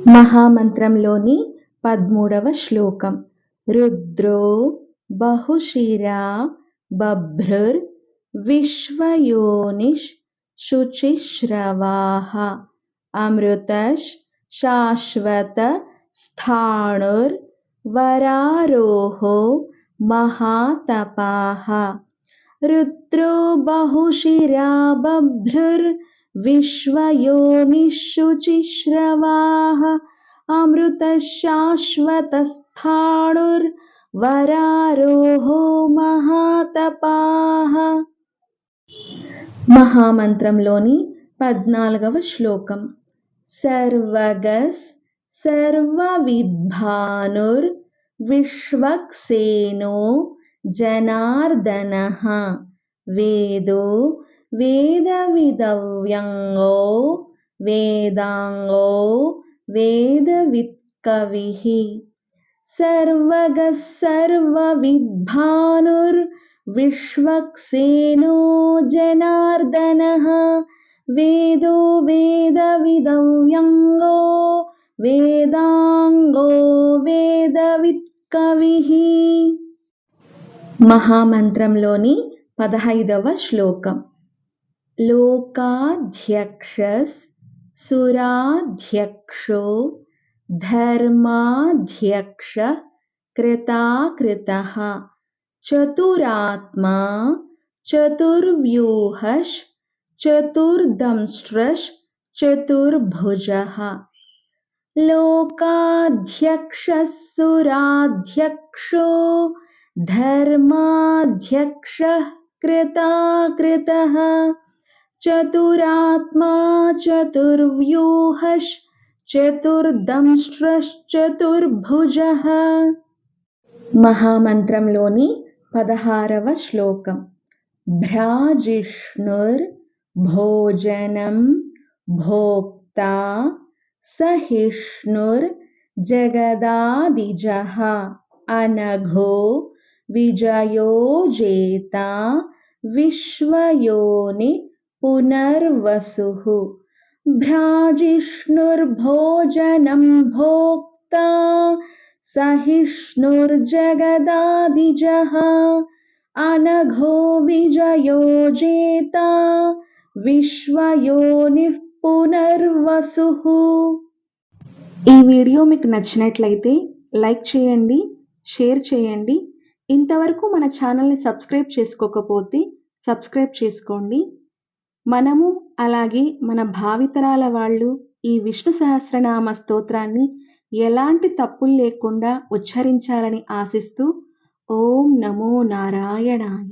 మహామంత్రంలోని 13వ శ్లోకం. రుద్రో బహుశిరా బభ్రుర్ విశ్వయోనిష్ శుచిశ్రవాః అమృతశ్ శాశ్వత స్థాణుర్ వరారోహో మహాతపాః. రుద్రో బహుశిరా బభ్రుర్ విశ్వయోనిష్ శుచిశ్రవాః అమృతశాశ్వతస్థాణుర్ వరారోహో మహాతపాః. మహామంత్రంలోని 14వ శ్లోకం. సర్వగస్ సర్వవిద్భానుర్ విశ్వక్సేనో జనార్దనః వేదో వేదవిదవ్యంగో వేదాంగో వేదవిత్కవిః. సర్వగః సర్వవిద్భానుర్ విశ్వక్సేనో జనార్దనః వేదో వేదవిదవ్యంగో వేదాంగో వేదవిత్కవిః. మహామంత్రంలోని 15వ శ్లోకం. లోకాధ్యక్షస్ సురాధ్యక్షో ధర్మాధ్యక్షః కృతాకృతః చతురాత్మా చతుర్వ్యూహశ్చ చతుర్దంష్ట్రశ్చ చతుర్భుజః. లోకాధ్యక్షः సురాధ్యక్షో ధర్మాధ్యక్షः కృతాకృతః చతురాత్మా చతుర్వ్యూహశ్చ చతుర్దంష్ట్రశ్చ చతుర్భుజః. మహామంత్రంలోని 16వ శ్లోకం. భ్రాజిష్ణుర్ భోజనం భోక్తా సహిష్ణుర్ జగదాదిజః అనఘో విజయో జేతా విశ్వయోని పునర్వసుః. భ్రాజిష్ణుర్భోజనం భోక్తా సహిష్ణుర్జగదాదిజః అనఘో విజయో జేతా విశ్వయోనిః పునర్వసుః. ఈ వీడియో మీకు నచ్చినట్లయితే లైక్ చేయండి, షేర్ చేయండి. ఇంతవరకు మన ఛానల్ని సబ్స్క్రైబ్ చేసుకోకపోతే సబ్స్క్రైబ్ చేసుకోండి. మనము అలాగే మన భావితరాల వాళ్ళు ఈ విష్ణు సహస్రనామ స్తోత్రాన్ని ఎలాంటి తప్పులు లేకుండా ఉచ్చరించాలని ఆశిస్తూ ఓం నమో నారాయణాయ.